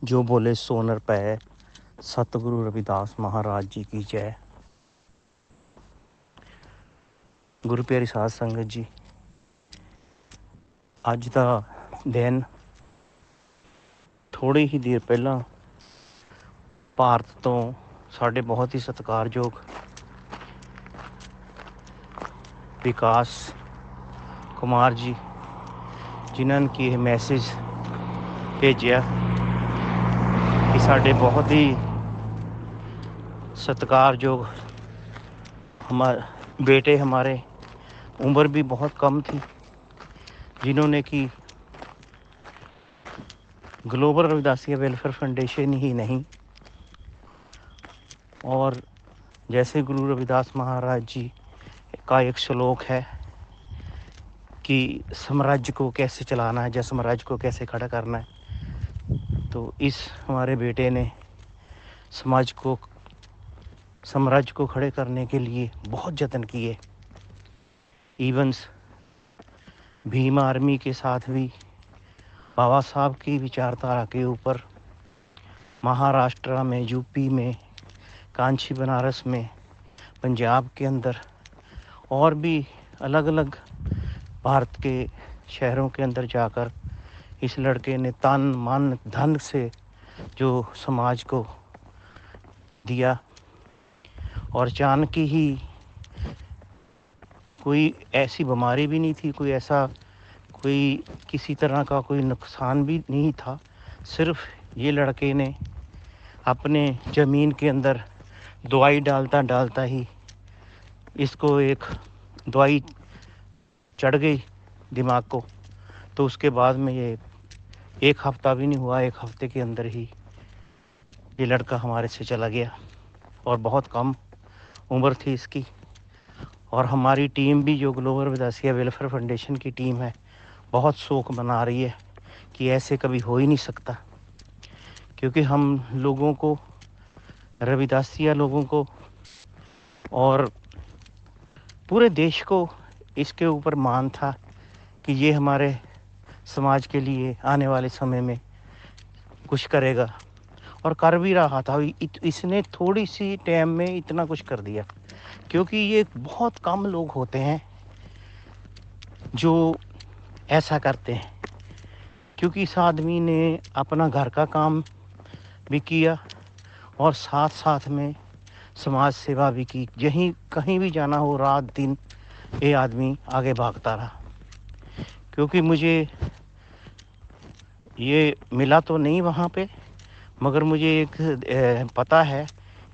जो बोले सो नर पै। सतगुरु रविदास महाराज जी की जय। गुरु प्यारी साध संगत जी, ਅੱਜ ਦਾ ਦਿਨ ਥੋੜ੍ਹੀ ਹੀ ਦੇਰ ਪਹਿਲਾਂ ਭਾਰਤ ਤੋਂ ਸਾਡੇ ਬਹੁਤ ਹੀ ਸਤਿਕਾਰਯੋਗ ਵਿਕਾਸ ਕੁਮਾਰ ਜੀ, ਜਿਨ੍ਹਾਂ ਨੇ ਕਿ ਇਹ ਮੈਸੇਜ ਭੇਜਿਆ कि साढ़े बहुत ही सत्कारयोग हमारे बेटे, हमारे उम्र भी बहुत कम थी, जिन्होंने कि ग्लोबल रविदासिया वेलफेयर फाउंडेशन ही नहीं, और जैसे गुरु रविदास महाराज जी का एक श्लोक है कि साम्राज्य को कैसे चलाना है या साम्राज्य को कैसे खड़ा करना है, तो इस हमारे बेटे ने साम्राज्य को खड़े करने के लिए बहुत जतन किए। इवन भीम आर्मी के साथ भी बाबा साहब की विचारधारा के ऊपर महाराष्ट्र में, यूपी में, कांची बनारस में, पंजाब के अंदर और भी अलग अलग भारत के शहरों के अंदर जाकर इस लड़के ने तन मन धन से जो समाज को दिया, और अचानक ही कोई ऐसी बीमारी भी नहीं थी, कोई किसी तरह का कोई नुकसान भी नहीं था। सिर्फ ये लड़के ने अपने ज़मीन के अंदर दवाई डालता ही इसको एक दवाई चढ़ गई दिमाग को, तो उसके बाद में ये एक हफ़्ता भी नहीं हुआ, एक हफ़्ते के अंदर ही ये लड़का हमारे से चला गया, और बहुत कम उम्र थी इसकी। और हमारी टीम भी, जो ग्लोबल रविदासिया वेलफेयर फाउंडेशन की टीम है, बहुत शोक मना रही है कि ऐसे कभी हो ही नहीं सकता, क्योंकि हम लोगों को, रविदासिया लोगों को और पूरे देश को इसके ऊपर मान था कि ये हमारे समाज के लिए आने वाले समय में कुछ करेगा, और कर भी रहा था। इसने थोड़ी सी टाइम में इतना कुछ कर दिया, क्योंकि ये बहुत कम लोग होते हैं जो ऐसा करते हैं, क्योंकि इस आदमी ने अपना घर का काम भी किया और साथ साथ में समाज सेवा भी की। यहीं कहीं भी जाना हो, रात दिन ये आदमी आगे भागता रहा। क्योंकि मुझे ये मिला तो नहीं वहाँ पे, मगर मुझे एक पता है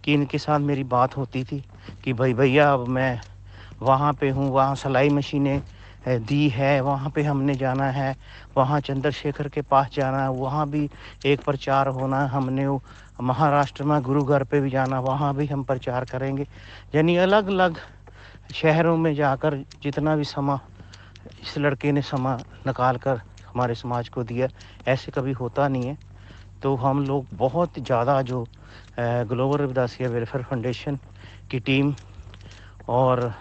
कि इनके साथ मेरी बात होती थी कि भाई भैया, अब मैं वहाँ पे हूँ, वहाँ सिलाई मशीनें दी है, वहाँ पे हमने जाना है, वहाँ चंद्रशेखर के पास जाना है, वहाँ भी एक प्रचार होना है, हमने महाराष्ट्र में गुरु घर पे भी जाना, वहाँ भी हम प्रचार करेंगे। यानी अलग अलग शहरों में जाकर जितना भी समा इस लड़के ने समा निकाल कर हमारे समाज को दिया, ऐसे कभी होता नहीं है। तो हम लोग बहुत ज़्यादा, जो ग्लोबल रविदासिया वेलफेयर फाउंडेशन की टीम और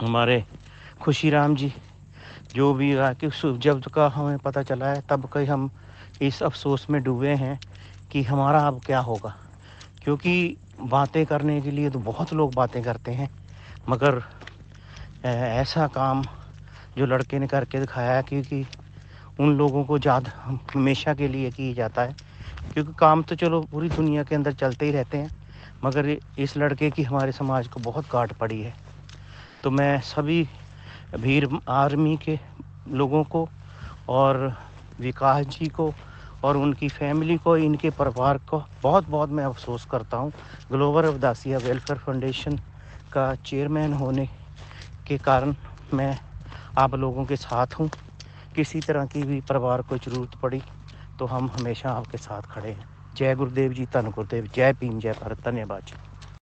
हमारे खुशीराम जी, जो भी कि जब का हमें पता चला है तब कहीं हम इस अफसोस में डूबे हैं कि हमारा अब क्या होगा। क्योंकि बातें करने के लिए तो बहुत लोग बातें करते हैं, मगर ऐसा काम जो लड़के ने करके दिखाया है, क्योंकि उन लोगों को याद हमेशा के लिए किया जाता है, क्योंकि काम तो चलो पूरी दुनिया के अंदर चलते ही रहते हैं, मगर इस लड़के की हमारे समाज को बहुत गांठ पड़ी है। तो मैं सभी भीम आर्मी के लोगों को और विकास जी को और उनकी फैमिली को, इनके परिवार को बहुत बहुत मैं अफसोस करता हूँ। ग्लोबल रविदासिया वेलफेयर फाउंडेशन का चेयरमैन होने के कारण मैं आप लोगों के साथ हूँ। किसी तरह की भी परिवार को ज़रूरत पड़ी तो हम हमेशा आपके साथ खड़े हैं। जय गुरुदेव जी, धन गुरुदेव, जय भीम, जय भारत, धन्यवाद जी।